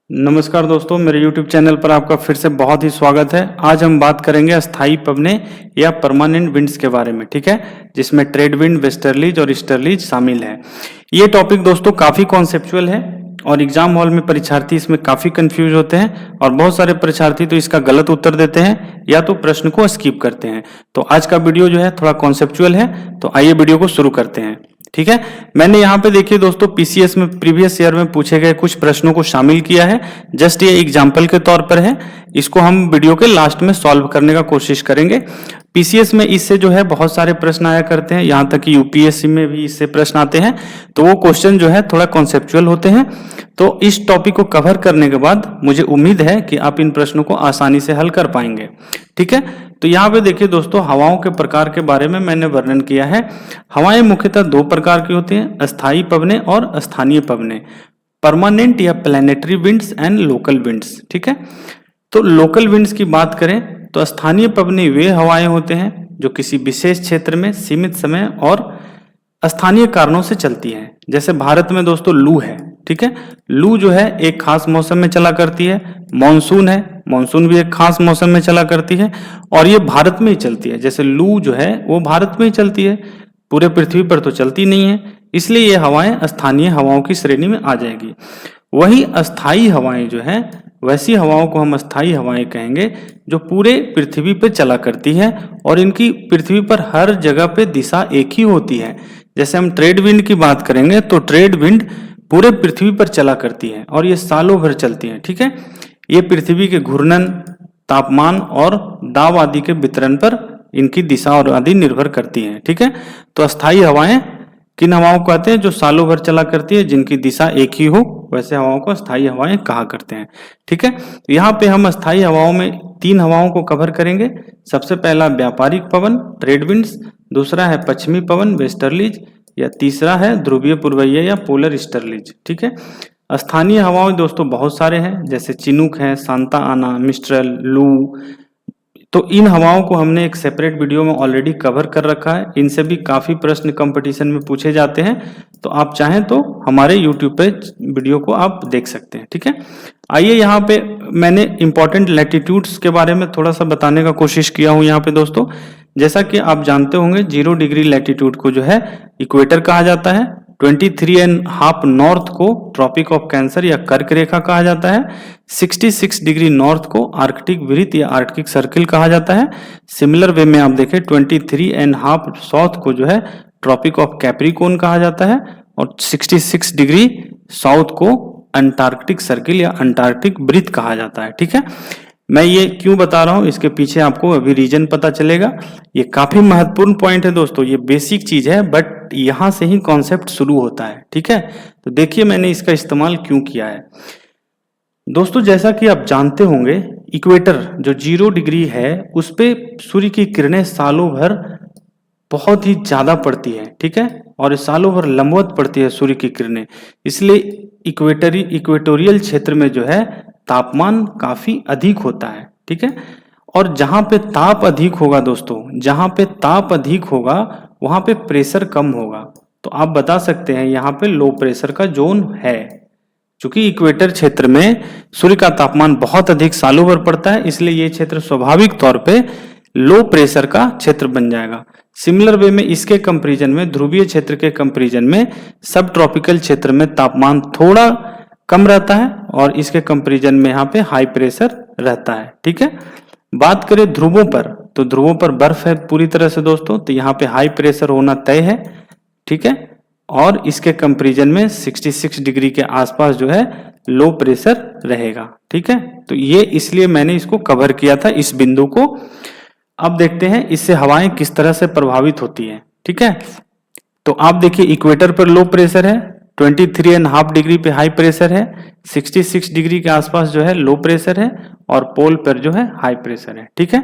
नमस्कार दोस्तों, मेरे YouTube चैनल पर आपका फिर से बहुत ही स्वागत है। आज हम बात करेंगे अस्थाई पवने या परमानेंट विंड्स के बारे में, ठीक है, जिसमें ट्रेड विंड, वेस्टर्लीज और ईस्टर्लीज शामिल है। ये टॉपिक दोस्तों काफ़ी कॉन्सेप्चुअल है और एग्जाम हॉल में परीक्षार्थी इसमें काफ़ी कंफ्यूज होते हैं और बहुत सारे परीक्षार्थी तो इसका गलत उत्तर देते हैं या तो प्रश्न को स्किप करते हैं। तो आज का वीडियो जो है थोड़ा कॉन्सेप्चुअल है, तो आइए वीडियो को शुरू करते हैं। ठीक है, मैंने यहाँ पे देखिए दोस्तों पीसीएस में प्रीवियस ईयर में पूछे गए कुछ प्रश्नों को शामिल किया है। जस्ट ये एग्जाम्पल के तौर पर है, इसको हम वीडियो के लास्ट में सॉल्व करने का कोशिश करेंगे। पीसीएस में इससे जो है बहुत सारे प्रश्न आया करते हैं, यहाँ तक कि यूपीएससी में भी इससे प्रश्न आते हैं, तो वो क्वेश्चन जो है थोड़ा कॉन्सेप्चुअल होते हैं। तो इस टॉपिक को कवर करने के बाद मुझे उम्मीद है कि आप इन प्रश्नों को आसानी से हल कर पाएंगे। ठीक है, तो यहाँ पे देखिए दोस्तों, हवाओं के प्रकार के बारे में मैंने वर्णन किया है। हवाएं मुख्यतः दो प्रकार की होती हैं, अस्थायी पवने और स्थानीय पवने, परमानेंट या planetary winds and local winds. ठीक है, तो लोकल विंड्स की बात करें तो स्थानीय पवने वे हवाएं होते हैं जो किसी विशेष क्षेत्र में सीमित समय और स्थानीय कारणों से चलती हैं। जैसे भारत में दोस्तों लू है, ठीक है, लू जो है एक खास मौसम में चला करती है। मॉनसून है, मॉनसून भी एक खास मौसम में चला करती है और ये भारत में ही चलती है। जैसे लू जो है वो भारत में ही चलती है, पूरे पृथ्वी पर तो चलती नहीं है, इसलिए ये हवाएं स्थानीय हवाओं की श्रेणी में आ जाएगी। वही अस्थाई हवाएं जो है, वैसी हवाओं को हम अस्थाई हवाएं कहेंगे जो पूरे पृथ्वी पर चला करती है और इनकी पृथ्वी पर हर जगह पे दिशा एक ही होती है। जैसे हम ट्रेड विंड की बात करेंगे तो ट्रेड विंड पूरे पृथ्वी पर चला करती है और ये सालों भर चलती है। ठीक है, ये पृथ्वी के घूर्णन, तापमान और दाब आदि के वितरण पर इनकी दिशा और आदि निर्भर करती है। ठीक है, तो अस्थाई हवाएं किन हवाओं को कहते हैं? जो सालों भर चला करती है, जिनकी दिशा एक ही हो, वैसे हवाओं को अस्थाई हवाएं कहा करते हैं। ठीक है, तो यहाँ पे हम अस्थाई हवाओं में तीन हवाओं को कवर करेंगे। सबसे पहला व्यापारिक पवन, ट्रेड विंड्स, दूसरा है पश्चिमी पवन, वेस्टर्लीज, या तीसरा है ध्रुवीय पूर्वईय या पोलर ईस्टर्लीज। ठीक है, स्थानीय हवाएं दोस्तों बहुत सारे हैं, जैसे चिनूक है, सांता आना, मिस्ट्रल, लू। तो इन हवाओं को हमने एक सेपरेट वीडियो में ऑलरेडी कवर कर रखा है। इनसे भी काफी प्रश्न कंपटीशन में पूछे जाते हैं, तो आप चाहें तो हमारे यूट्यूब पे वीडियो को आप देख सकते हैं। ठीक है, आइए यहाँ पे मैंने इंपॉर्टेंट लैटिट्यूड्स के बारे में थोड़ा सा बताने का कोशिश किया हूँ। यहाँ पे दोस्तों, जैसा कि आप जानते होंगे 0 डिग्री लैटिट्यूड को जो है इक्वेटर कहा जाता है। 23.5 नॉर्थ को ट्रॉपिक ऑफ कैंसर या कर्क रेखा कहा जाता है। 66 डिग्री नॉर्थ को आर्कटिक वृत्त या आर्कटिक सर्किल कहा जाता है। सिमिलर वे में आप देखें 23.5 साउथ को जो है ट्रॉपिक ऑफ कैप्रिकॉर्न कहा जाता है और 66 डिग्री साउथ को अंटार्कटिक सर्किल या अंटार्कटिक वृत्त कहा जाता है। ठीक है, मैं ये क्यों बता रहा हूं, इसके पीछे आपको अभी रीजन पता चलेगा। ये काफी महत्वपूर्ण पॉइंट है दोस्तों, ये बेसिक चीज है, बट यहां से ही कॉन्सेप्ट शुरू होता है। ठीक है, तो देखिए मैंने इसका इस्तेमाल क्यों किया है। दोस्तों, जैसा कि आप जानते होंगे, इक्वेटर जो 0 डिग्री है उस पे सूर्य की किरणें सालों भर बहुत ही ज्यादा पड़ती है। ठीक है, और सालों भर लंबवत पड़ती है सूर्य की किरणें, इसलिए इक्वेटोरियल क्षेत्र में जो है तापमान काफी अधिक होता है। ठीक है, और जहां पे ताप अधिक होगा दोस्तों, जहां पे ताप अधिक होगा वहां पे प्रेशर कम होगा। तो आप बता सकते हैं यहाँ पे लो प्रेशर का जोन है। चूंकि इक्वेटर क्षेत्र में सूर्य का तापमान बहुत अधिक सालों भर पड़ता है, इसलिए ये क्षेत्र स्वाभाविक तौर पे लो प्रेशर का क्षेत्र बन जाएगा। सिमिलर वे में इसके कंपैरिजन में, ध्रुवीय क्षेत्र के कंपैरिजन में सब ट्रॉपिकल क्षेत्र में तापमान थोड़ा कम रहता है और इसके कंपैरिजन में यहाँ पे हाई प्रेशर रहता है। ठीक है, बात करें ध्रुवों पर, तो ध्रुवों पर बर्फ है पूरी तरह से दोस्तों, तो यहाँ पे हाई प्रेशर होना तय है। ठीक है, और इसके कंपैरिजन में 66 डिग्री के आसपास जो है लो प्रेशर रहेगा। ठीक है, तो ये इसलिए मैंने इसको कवर किया था, इस बिंदु को। अब देखते हैं इससे हवाएं किस तरह से प्रभावित होती हैं। ठीक है, तो आप देखिए इक्वेटर पर लो प्रेशर है, 23.5 डिग्री पे हाई प्रेशर है, 66 डिग्री के आसपास जो है लो प्रेशर है और पोल पर जो है हाई प्रेशर है। ठीक है,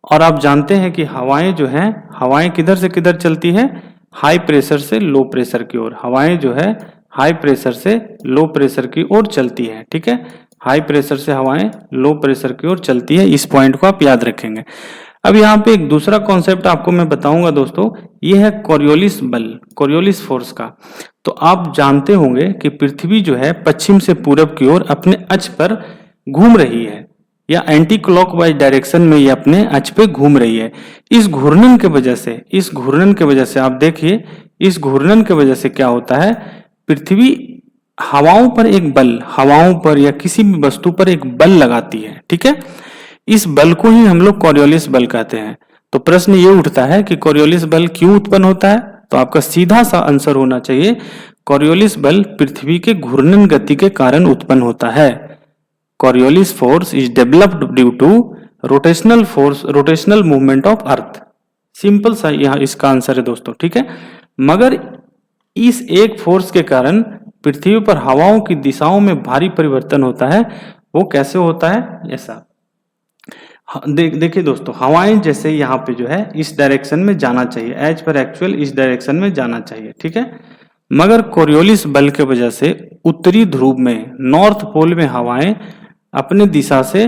और आप जानते हैं कि हवाएं जो हैं, हवाएं किधर से किधर चलती है? हाई प्रेशर से लो प्रेशर की ओर। हवाएं जो है हाई प्रेशर से लो प्रेशर की ओर चलती है। ठीक है, हाई प्रेशर से हवाएं लो प्रेशर की ओर चलती है, इस पॉइंट को आप याद रखेंगे। अब यहाँ पे एक दूसरा कॉन्सेप्ट आपको मैं बताऊंगा दोस्तों, ये है कोरियोलिस बल, कोरियोलिस फोर्स का। तो आप जानते होंगे कि पृथ्वी जो है पश्चिम से पूरब की ओर अपने अक्ष पर घूम रही है, या एंटी क्लॉकवाइज डायरेक्शन में ये अपने अक्ष पे घूम रही है। इस घूर्णन के वजह से आप देखिए, इस घूर्णन के वजह से क्या होता है, पृथ्वी हवाओं पर या किसी भी वस्तु पर एक बल लगाती है, ठीक है। इस बल को ही हम लोग कॉरियोलिस बल कहते हैं। तो प्रश्न ये उठता है कि कॉरियोलिस बल क्यों उत्पन्न होता है, तो आपका सीधा सा आंसर होना चाहिए, कॉरियोलिस बल पृथ्वी के घूर्णन गति के कारण उत्पन्न होता है। Coriolis force is developed due to rotational movement of earth. Simple सा यहाँ इसका आंसर है दोस्तों, ठीक है। मगर इस एक फोर्स के कारण पृथ्वी पर हवाओं की दिशाओं में भारी परिवर्तन होता है। वो कैसे होता है, ऐसा देखिए दोस्तों, हवाएं जैसे यहाँ पे जो है इस डायरेक्शन में जाना चाहिए, एज पर एक्चुअल इस डायरेक्शन में जाना चाहिए, ठीक है। मगर कोरियोलिस बल के वजह से उत्तरी ध्रुव में, नॉर्थ पोल में हवाएं अपने दिशा से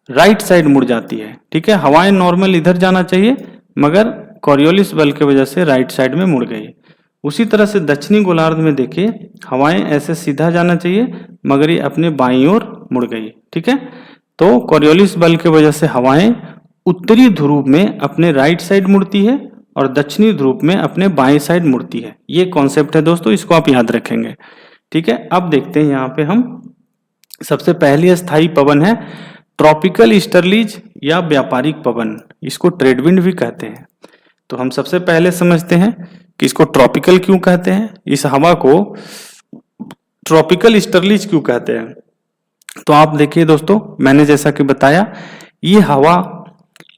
राइट साइड मुड़ जाती है, ठीक है। हवाएं नॉर्मल इधर जाना चाहिए, मगर कोरियोलिस बल के वजह से राइट साइड में मुड़ गई। उसी तरह से दक्षिणी गोलार्ध में देखिए, हवाएं ऐसे सीधा जाना चाहिए, मगर ये अपने बाईं ओर मुड़ गई, ठीक है। तो कोरियोलिस बल के वजह से हवाएं उत्तरी ध्रुव में अपने राइट साइड मुड़ती है और दक्षिणी ध्रुव में अपने बाएं साइड मुड़ती है। ये कॉन्सेप्ट है दोस्तों, इसको आप याद रखेंगे, ठीक है। अब देखते हैं यहाँ पे हम सबसे पहली स्थायी पवन है ट्रॉपिकल ईस्टर्लीज या व्यापारिक पवन, इसको ट्रेडविंड भी कहते हैं। तो हम सबसे पहले समझते हैं कि इसको ट्रॉपिकल क्यों कहते हैं, इस हवा को ट्रॉपिकल ईस्टर्लीज क्यों कहते हैं। तो आप देखिए दोस्तों, मैंने जैसा कि बताया, ये हवा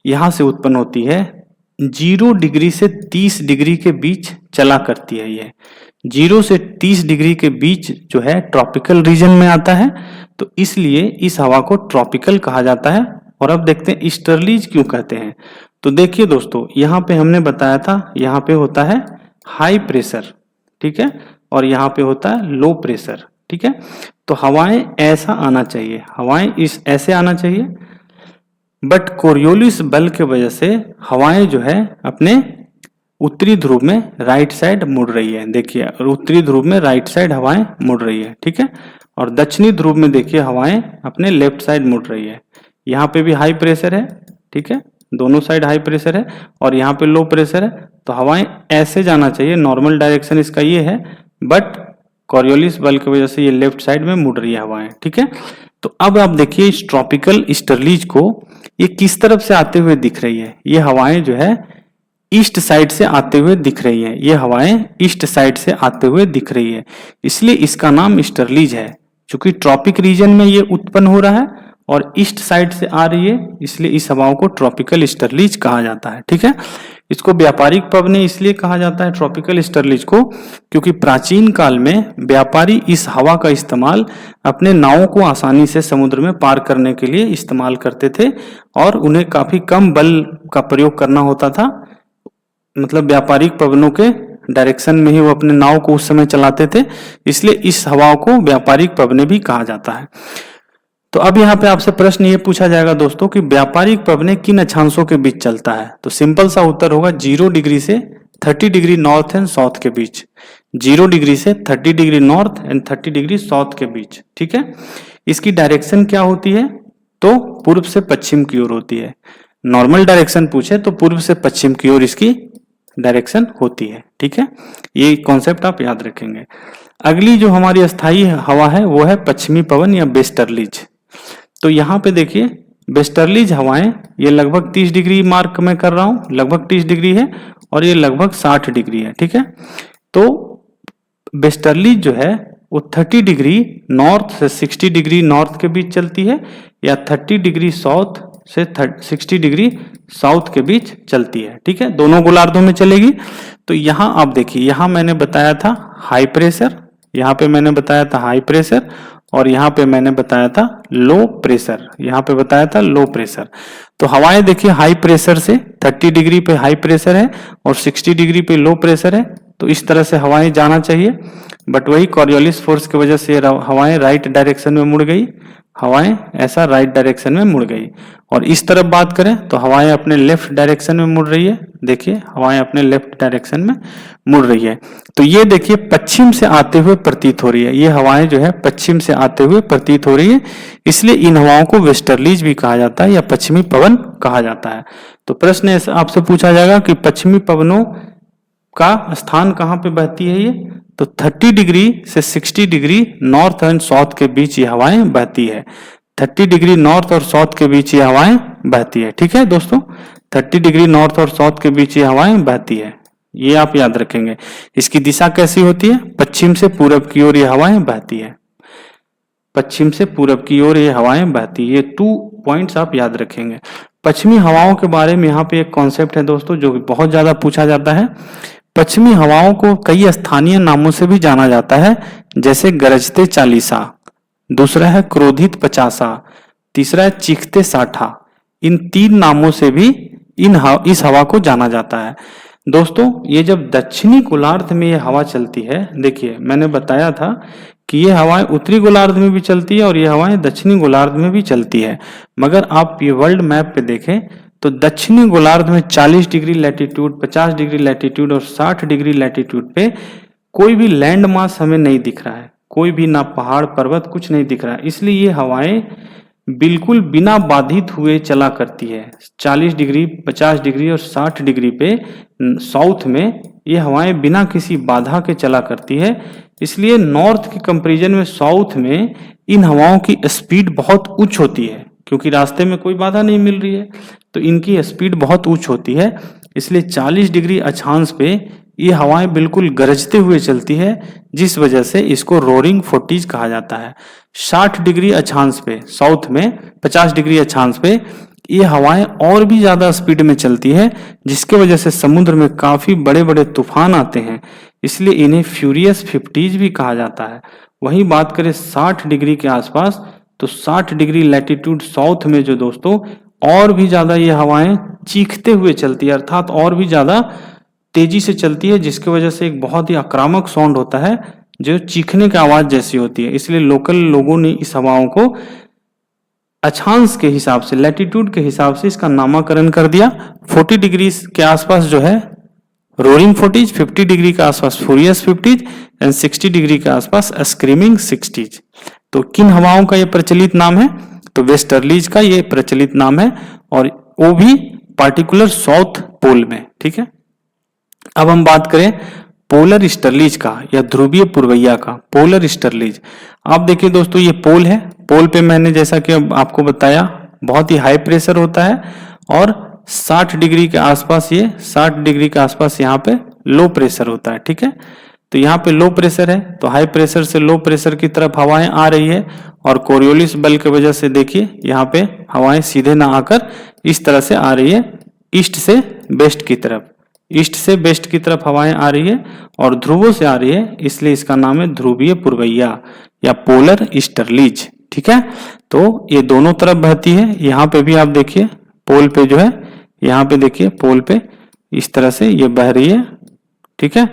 यहां से उत्पन्न होती है, 0 डिग्री से 30 डिग्री के बीच चला करती है। ये 0 से 30 डिग्री के बीच जो है ट्रॉपिकल रीजन में आता है, तो इसलिए इस हवा को ट्रॉपिकल कहा जाता है। और अब देखते हैं ईस्टर्लीज क्यों कहते हैं। तो देखिए दोस्तों, यहाँ पे हमने बताया था, यहाँ पे होता है हाई प्रेशर, ठीक है, और यहाँ पे होता है लो प्रेशर, ठीक है। तो हवाएं ऐसा आना चाहिए, हवाएं इस ऐसे आना चाहिए, बट कोरियोलिस बल के वजह से हवाएं जो है अपने उत्तरी ध्रुव में राइट साइड मुड़ रही है। देखिए, उत्तरी ध्रुव में राइट साइड हवाएं मुड़ रही है, ठीक है। और दक्षिणी ध्रुव में देखिए हवाएं अपने लेफ्ट साइड मुड़ रही है। यहाँ पे भी हाई प्रेशर है, ठीक है, दोनों साइड हाई प्रेशर है, और यहाँ पे लो प्रेशर है। तो हवाएं ऐसे जाना चाहिए, नॉर्मल डायरेक्शन इसका ये है, बट कॉरियोलिस बल की वजह से ये लेफ्ट साइड में मुड़ रही है हवाएं, ठीक है। तो अब आप देखिए इस ट्रॉपिकल ईस्टर्लीज को, ये किस तरफ से आते हुए दिख रही है। ये हवाएं जो है ईस्ट साइड से आते हुए दिख रही है, ये हवाएं ईस्ट साइड से आते हुए दिख रही है, इसलिए इसका नाम ईस्टर्लीज है। क्योंकि ट्रॉपिक रीजन में ये उत्पन्न हो रहा है और ईस्ट साइड से आ रही है, इसलिए इस हवाओं को ट्रॉपिकल ईस्टर्लीज कहा जाता है, ठीक है। इसको व्यापारिक पवन इसलिए कहा जाता है ट्रॉपिकल ईस्टर्लीज को, क्योंकि प्राचीन काल में व्यापारी इस हवा का इस्तेमाल अपने नावों को आसानी से समुद्र में पार करने के लिए इस्तेमाल करते थे, और उन्हें काफी कम बल का प्रयोग करना होता था। मतलब व्यापारिक पवनों के डायरेक्शन में ही वो अपने नाव को उस समय चलाते थे, इसलिए इस हवाओं को व्यापारिक पवने भी कहा जाता है। तो अब यहाँ पे आपसे प्रश्न ये पूछा जाएगा दोस्तों कि व्यापारिक पवने किन अक्षांशों के बीच चलता है। तो सिंपल सा उत्तर होगा 0 डिग्री से 30 डिग्री नॉर्थ एंड साउथ के बीच, 0 डिग्री से 30 degree north and 30 degree south के बीच, ठीक है। इसकी डायरेक्शन क्या होती है, तो पूर्व से पश्चिम की ओर होती है। नॉर्मल डायरेक्शन पूछे तो पूर्व से पश्चिम की ओर इसकी डायरेक्शन होती है, ठीक है। ये कॉन्सेप्ट आप याद रखेंगे। अगली जो हमारी अस्थाई हवा है वो है पश्चिमी पवन या वेस्टर्लीज। तो यहाँ पे देखिए वेस्टर्लीज हवाएं, ये लगभग 30 डिग्री मार्क में कर रहा हूं, लगभग 30 डिग्री है, और ये लगभग 60 डिग्री है, ठीक है। तो वेस्टर्लीज जो है वो 30 डिग्री नॉर्थ से 60 डिग्री नॉर्थ के बीच चलती है, या 30 डिग्री साउथ से 60 डिग्री साउथ के बीच चलती है, ठीक है। दोनों गोलार्धों में चलेगी। तो यहाँ आप देखिए, यहाँ मैंने बताया था हाई प्रेशर, यहाँ पे मैंने बताया था हाई प्रेशर, और यहाँ पे मैंने बताया था लो प्रेशर, यहाँ पे बताया था लो प्रेशर। तो हवाएं देखिए हाई प्रेशर से 30 डिग्री पे हाई प्रेशर है और 60 डिग्री पे लो प्रेशर है, तो इस तरह से हवाएं जाना चाहिए। बट वही कॉरियोलिस फोर्स की वजह से हवाएं राइट डायरेक्शन में मुड़ गई, हवाएं ऐसा राइट डायरेक्शन में मुड़ गई। और इस तरफ बात करें तो हवाएं अपने लेफ्ट डायरेक्शन में मुड़ रही है, देखिए हवाएं अपने लेफ्ट डायरेक्शन में मुड़ रही है। तो ये देखिए पश्चिम से आते हुए प्रतीत हो रही है, ये हवाएं जो है पश्चिम से आते हुए प्रतीत हो रही है, इसलिए इन हवाओं को वेस्टर्लीज भी कहा जाता है या पश्चिमी पवन कहा जाता है। तो प्रश्न ऐसा आपसे पूछा जाएगा कि पश्चिमी पवनों का स्थान कहाँ पे बहती है ये, तो 30 डिग्री से 60 डिग्री नॉर्थ एंड साउथ के बीच ये हवाएं बहती है। 30 डिग्री नॉर्थ और साउथ के बीच ये हवाएं बहती है। ठीक है दोस्तों, 30 डिग्री नॉर्थ और साउथ के बीच ये हवाएं बहती है, ये आप याद रखेंगे। इसकी दिशा कैसी होती है, पश्चिम से पूरब की ओर ये हवाएं बहती है, पश्चिम से पूरब की ओर ये हवाएं बहती है। ये 2 पॉइंट्स आप याद रखेंगे। पश्चिमी हवाओं के बारे में यहाँ पे एक कॉन्सेप्ट है दोस्तों जो बहुत ज्यादा पूछा जाता है। पश्चिमी हवाओं को कई स्थानीय नामों से भी जाना जाता है, जैसे गरजते 40, दूसरा है क्रोधित 50, तीसरा है चीखते 60। इन 3 नामों से भी इस हवा को जाना जाता है। दोस्तों ये जब दक्षिणी गोलार्ध में ये हवा चलती है, देखिए मैंने बताया था कि ये हवाएं उत्तरी गोलार्ध में भी चलती है और ये हवाएं दक्षिणी गोलार्ध में भी चलती है। मगर आप ये वर्ल्ड मैप पे देखें तो दक्षिणी गोलार्ध में 40 डिग्री लैटिट्यूड, 50 डिग्री लैटिट्यूड और 60 डिग्री लैटिट्यूड पे कोई भी लैंड मास हमें नहीं दिख रहा है, कोई भी ना पहाड़ पर्वत कुछ नहीं दिख रहा है। इसलिए ये हवाएं बिल्कुल बिना बाधित हुए चला करती है। 40 डिग्री, 50 डिग्री और 60 डिग्री पे साउथ में ये हवाएं बिना किसी बाधा के चला करती है। इसलिए नॉर्थ के कंपैरिजन में साउथ में इन हवाओं की स्पीड बहुत उच्च होती है, क्योंकि रास्ते में कोई बाधा नहीं मिल रही है तो इनकी स्पीड बहुत उच्च होती है। इसलिए 40 डिग्री अक्षांश पे ये हवाएं बिल्कुल गरजते हुए चलती है, जिस वजह से इसको रोरिंग 40 कहा जाता है। 60 डिग्री अक्षांश पे साउथ में, 50 डिग्री अक्षांश पे ये हवाएं और भी ज्यादा स्पीड में चलती है, जिसके वजह से समुद्र में काफी बड़े बड़े तूफान आते हैं, इसलिए इन्हें फ्यूरियस 50 भी कहा जाता है। वहीं बात करें 60 डिग्री के आसपास, तो 60 डिग्री लैटिट्यूड साउथ में जो दोस्तों और भी ज्यादा ये हवाएं चीखते हुए चलती है, अर्थात और भी ज्यादा तेजी से चलती है, जिसकी वजह से एक बहुत ही आक्रामक साउंड होता है जो चीखने की आवाज जैसी होती है। इसलिए लोकल लोगों ने इस हवाओं को अक्षांश के हिसाब से, लैटिट्यूड के हिसाब से इसका नामकरण कर दिया। 40 डिग्री के आसपास जो है रोरिंग 40, 50 डिग्री के आसपास फ्यूरियस 50 एंड 60 डिग्री के आसपास स्क्रीमिंग 60। तो किन हवाओं का ये प्रचलित नाम है, तो वेस्टर्लीज का ये प्रचलित नाम है, और वो भी पार्टिकुलर साउथ पोल में। ठीक है, अब हम बात करें पोलर ईस्टर्लीज का या ध्रुवीय पूर्वैया का। पोलर ईस्टर्लीज, आप देखिए दोस्तों ये पोल है, पोल पे मैंने जैसा कि आपको बताया बहुत ही हाई प्रेशर होता है, और 60 डिग्री के आसपास ये 60 डिग्री के आसपास यहाँ पे लो प्रेशर होता है। ठीक है, तो यहाँ पे लो प्रेशर है, तो हाई प्रेशर से लो प्रेशर की तरफ हवाएं आ रही है, और कोरियोलिस बल की वजह से देखिए यहाँ पे हवाएं सीधे ना आकर इस तरह से आ रही है, ईस्ट से वेस्ट की तरफ, ईस्ट से वेस्ट की तरफ हवाएं आ रही है और ध्रुवों से आ रही है, इसलिए इसका नाम है ध्रुवीय पूर्वैया या पोलर ईस्टर्लीज। ठीक है, तो ये दोनों तरफ बहती है। यहाँ पे भी आप देखिए पोल पे जो है, यहाँ पे देखिए पोल पे इस तरह से ये बह रही है। ठीक है,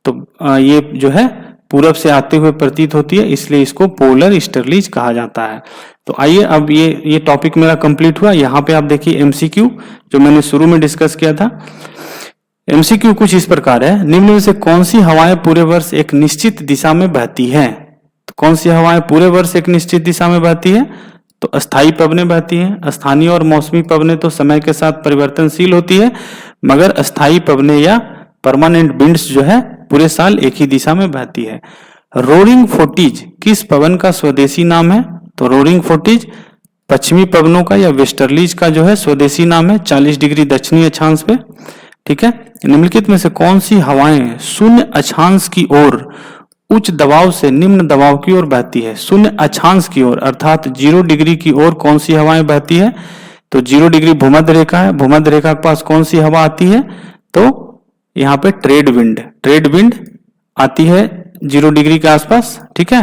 तो ये जो है पूरब से आते हुए प्रतीत होती है, इसलिए इसको पोलर ईस्टर्लीज कहा जाता है। तो आइए अब ये टॉपिक मेरा कंप्लीट हुआ। यहाँ पे आप देखिए एमसीक्यू जो मैंने शुरू में डिस्कस किया था। एमसीक्यू कुछ इस प्रकार है, निम्न में से कौन सी हवाएं पूरे वर्ष एक निश्चित दिशा में बहती हैं? तो कौन सी हवाएं पूरे वर्ष एक निश्चित दिशा में बहती है? तो अस्थायी पवनें बहती हैं। स्थानीय और मौसमी पवनें तो समय के साथ परिवर्तनशील होती है, मगर अस्थायी पवनें या परमानेंट विंड्स जो है पूरे साल एक ही दिशा में बहती है। रोरिंग 40 किस पवन का स्वदेशी नाम है? तो रोरिंग 40 पश्चिमी पवनों का या वेस्टर्लीज का जो है स्वदेशी नाम है, 40 डिग्री दक्षिणी अक्षांश पे। ठीक है, निम्नलिखित में से कौन सी हवाएं शून्य अक्षांश की ओर उच्च दबाव से निम्न दबाव की ओर बहती है? शून्य अक्षांश की ओर अर्थात 0 डिग्री की ओर कौन सी हवाएं बहती है? तो 0 डिग्री भूमध्य रेखा है, भूमध्य रेखा के पास कौन सी हवा आती है? तो यहाँ पे ट्रेड विंड आती है 0 डिग्री के आसपास। ठीक है,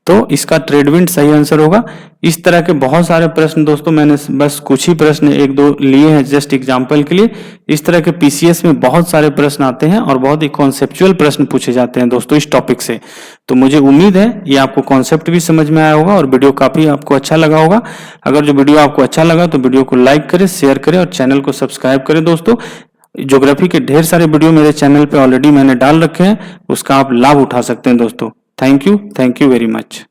तो इसका ट्रेड विंड सही आंसर होगा। इस तरह के बहुत सारे प्रश्न दोस्तों, मैंने बस कुछ ही प्रश्न 1-2 लिए हैं जस्ट एग्जांपल के लिए। इस तरह के पीसीएस में बहुत सारे प्रश्न आते हैं और बहुत ही कॉन्सेप्चुअल प्रश्न पूछे जाते हैं दोस्तों इस टॉपिक से। तो मुझे उम्मीद है ये आपको कॉन्सेप्ट भी समझ में आया होगा और वीडियो काफी आपको अच्छा लगा होगा। अगर जो वीडियो आपको अच्छा लगा तो वीडियो को लाइक करें, शेयर करें और चैनल को सब्सक्राइब करें दोस्तों। ज्योग्राफी के ढेर सारे वीडियो मेरे चैनल पे ऑलरेडी मैंने डाल रखे हैं, उसका आप लाभ उठा सकते हैं दोस्तों। Thank you very much.